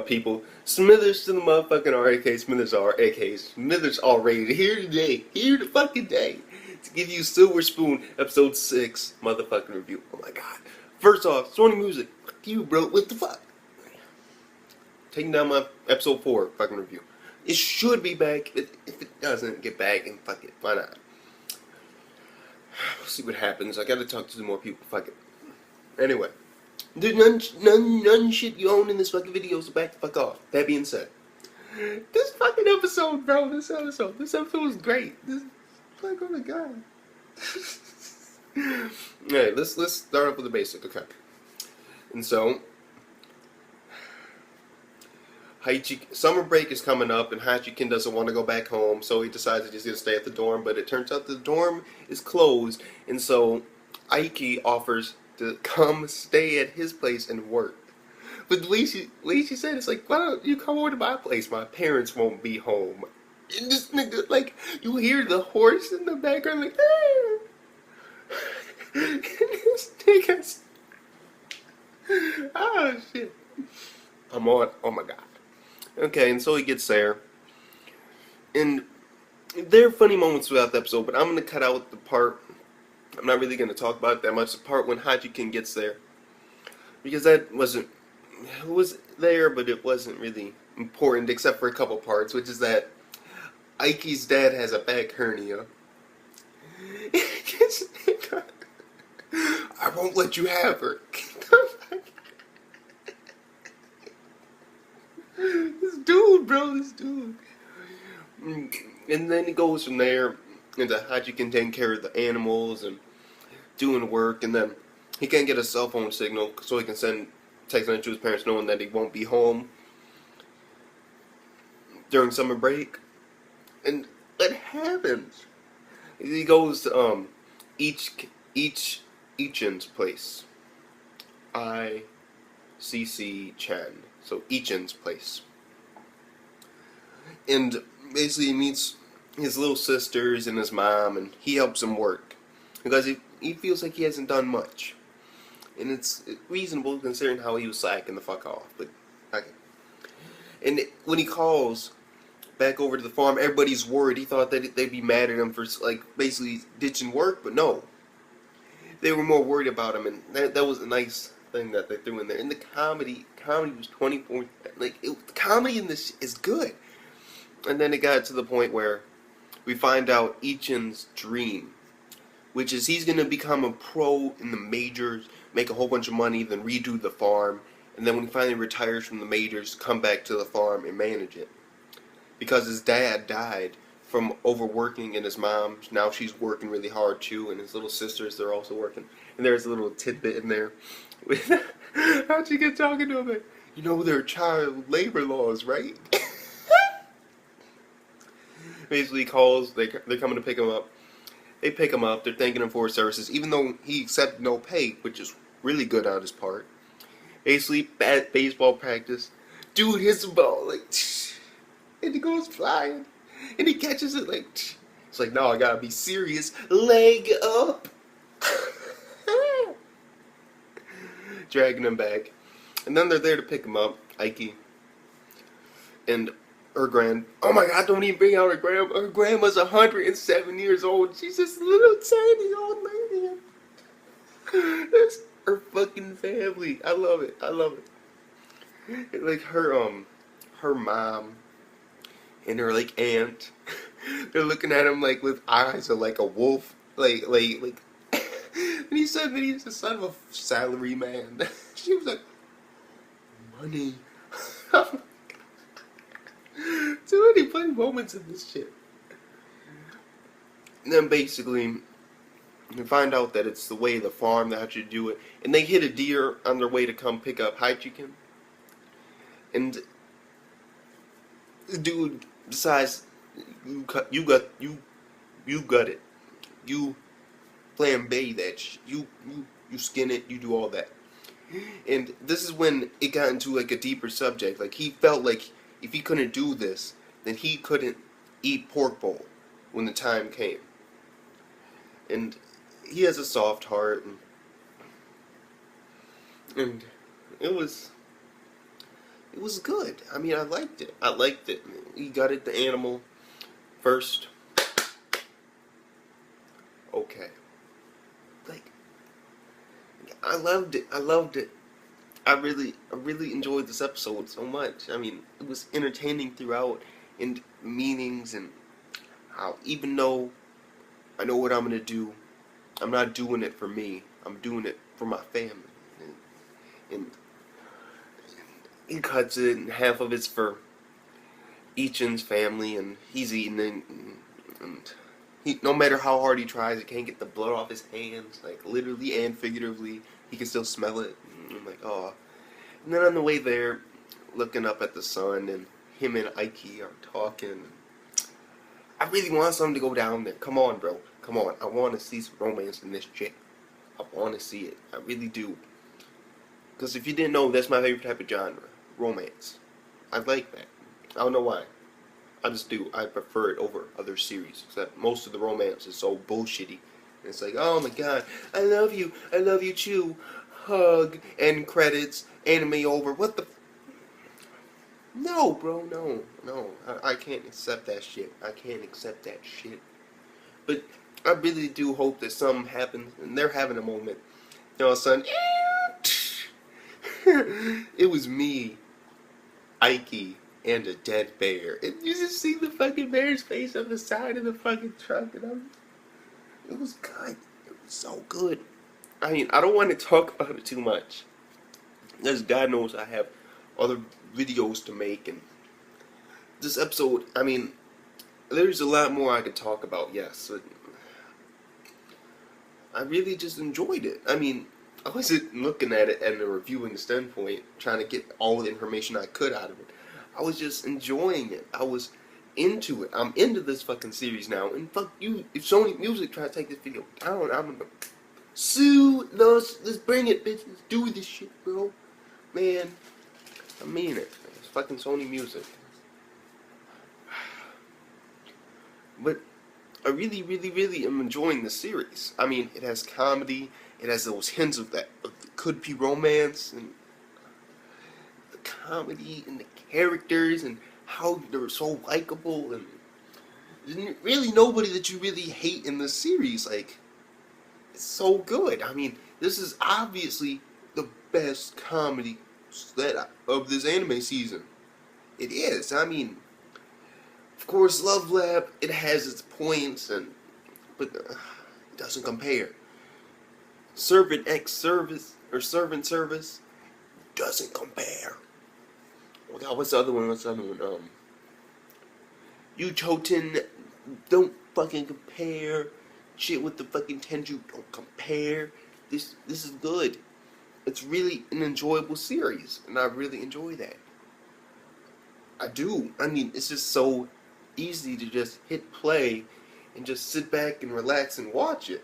up, people? Smithers to the motherfucking R, aka Smithers R, aka Smithers R rated here today, here the fucking day, to give you Silver Spoon episode 6 motherfucking review. Oh my god. First off, Sony Music, fuck you, bro, what the fuck? Taking down my episode 4 fucking review. It should be back. If it doesn't get back, and fuck it, why not? We'll see what happens. I gotta talk to some more people, fuck it. Anyway. There's none shit you own in this fucking video, so back the fuck off. That being said, this fucking episode, bro, this episode was great. This, like, oh my god. Alright, let's start off with the basic, okay? And so, summer break is coming up, and Hachikin doesn't want to go back home, so he decides that he's going to stay at the dorm, but it turns out the dorm is closed, and so Ikey offers to come stay at his place and work. But the way she said, it's like, why don't you come over to my place? My parents won't be home. And this nigga, like, you hear the horse in the background, like, ah! And this nigga's, oh shit. I'm on, oh my god. Okay, and so he gets there. And there are funny moments throughout the episode, but I'm going to cut out the part. I'm not really going to talk about it that much. The part when Hachikin gets there. Because that wasn't... It was there, but it wasn't really important, except for a couple parts, which is that Ikey's dad has a back hernia. I won't let you have her. This dude, bro, this dude. And then he goes from there into Hachikin taking care of the animals and doing work, and then he can't get a cell phone signal, so he can send text message to his parents knowing that he won't be home during summer break. And what happens? He goes to Ichen's place. ICC Chan. So Ichen's place. And basically he meets his little sisters and his mom, and he helps him work because he feels like he hasn't done much, and it's reasonable considering how he was slacking the fuck off. But okay. And when he calls back over to the farm, everybody's worried. He thought that they'd be mad at him for, like, basically ditching work, but no, they were more worried about him, and that was a nice thing that they threw in there. And the comedy was 24. Like, the comedy in this is good. And then it got to the point where we find out Ichen's dream, which is he's going to become a pro in the majors, make a whole bunch of money, then redo the farm, and then when he finally retires from the majors, come back to the farm and manage it. Because his dad died from overworking, and his mom, now she's working really hard too, and his little sisters, they're also working. And there's a little tidbit in there. How'd you get talking to him? Like, you know there are child labor laws, right? Basically calls, they're coming to pick him up. They pick him up, they're thanking him for his services, even though he accepted no pay, which is really good on his part. Basically, bad baseball practice. Dude hits the ball, like, and it goes flying. And he catches it, like, it's like, no, I gotta be serious. Leg up. Dragging him back. And then they're there to pick him up, Ikey. And her oh my god, don't even bring out her grandma. Her grandma's 107 years old. She's this little tiny old lady. That's her fucking family. I love it. I love it. Like her mom and her like aunt, they're looking at him like with eyes of like a wolf. Like and he said that he's the son of a salary man. She was like, money. Too many funny moments in this shit. And then basically, you find out that it's the way of the farm that had you do it. And they hit a deer on their way to come pick up Hachikin. And the dude decides, you got it. You flambe that shit. You skin it, you do all that. And this is when it got into like a deeper subject. Like he felt like if he couldn't do this, then he couldn't eat pork bowl when the time came. And he has a soft heart, and it was It was good. I mean, I liked it. I liked it. He got it, the animal first. Okay. Like, I loved it. I loved it. I really enjoyed this episode so much. I mean, it was entertaining throughout, and meanings, and how even though I know what I'm gonna do, I'm not doing it for me. I'm doing it for my family. And he cuts it, and half of it's for Eachin's family, and he's eating it, and he, no matter how hard he tries, he can't get the blood off his hands, like literally and figuratively. He can still smell it. And I'm like, oh. And then on the way there, looking up at the sun, and him and Ikey are talking. I really want something to go down there. Come on, bro. Come on. I want to see some romance in this chick. I want to see it. I really do. Because if you didn't know, that's my favorite type of genre. Romance. I like that. I don't know why. I just do. I prefer it over other series. Except most of the romance is so bullshitty. And it's like, oh my god, I love you too. Hug, end credits, anime over. What the? No, bro, no. I can't accept that shit. I can't accept that shit. But I really do hope that something happens, and they're having a moment. You know, son. It was me, Ikey, and a dead bear. And you just see the fucking bear's face on the side of the fucking truck, and it was good. It was so good. I mean, I don't want to talk about it too much. Because God knows I have other videos to make, and this episode, I mean, there's a lot more I could talk about, yes. But I really just enjoyed it. I mean, I wasn't looking at it at a reviewing standpoint, trying to get all the information I could out of it. I was just enjoying it. I was into it. I'm into this fucking series now. And fuck you, if Sony Music try to take this video down, I'm gonna sue. Let's bring it, bitch. Let's do this shit, bro. Man, I mean it. It's fucking Sony Music. But I really am enjoying the series. I mean, it has comedy. It has those hints of that could be romance, and the comedy and the characters and how they're so likable, and there's really nobody that you really hate in this series. Like, it's so good. I mean, this is obviously the best comedy of this anime season. It is. I mean, of course, Love Lab, it has its points, but it doesn't compare. Servant X Service, or Servant Service, doesn't compare. Oh god, what's the other one? Utoten, don't fucking compare. Shit with the fucking Tenju, don't compare. This is good. It's really an enjoyable series, and I really enjoy that. I do. I mean, it's just so easy to just hit play and just sit back and relax and watch it.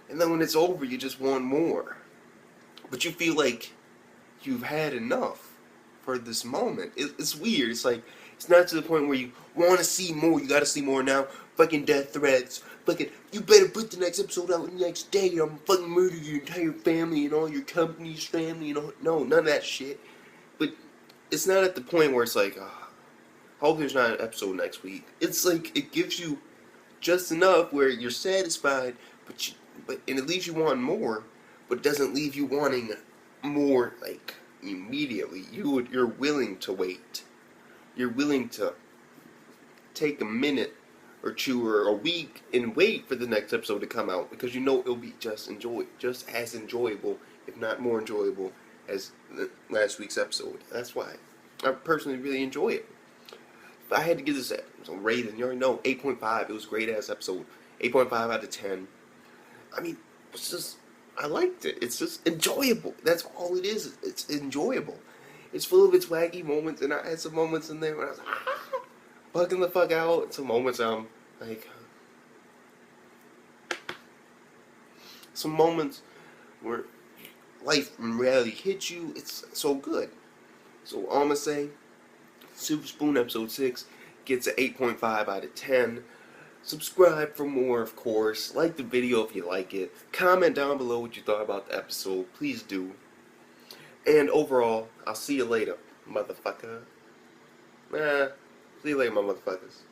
And then when it's over, you just want more. But you feel like you've had enough for this moment. It's weird. It's like, it's not to the point where you want to see more. You got to see more now. Fucking death threats. Fucking, you better put the next episode out the next day, or I'm fucking murder your entire family and all your company's family and all. No, none of that shit. But it's not at the point where it's like, I hope there's not an episode next week. It's like, it gives you just enough where you're satisfied, and it leaves you wanting more, but it doesn't leave you wanting more, like, immediately. You're willing to wait. You're willing to take a minute or two or a week and wait for the next episode to come out, because you know it'll be just as enjoyable, if not more enjoyable, as last week's episode. That's why I personally really enjoy it. If I had to give this a rating, you already know, 8.5. It was a great ass episode. 8.5 out of 10. I mean, it's just, I liked it. It's just enjoyable. That's all it is. It's enjoyable. It's full of its wacky moments, and I had some moments in there where I was bugging the fuck out. Some moments like, some moments where life and reality hits you. It's so good. So all I'm gonna say, Super Spoon episode 6 gets an 8.5 out of 10. Subscribe for more, of course. Like the video if you like it. Comment down below what you thought about the episode. Please do. And overall, I'll see you later. motherfucker. See you later, my motherfuckers.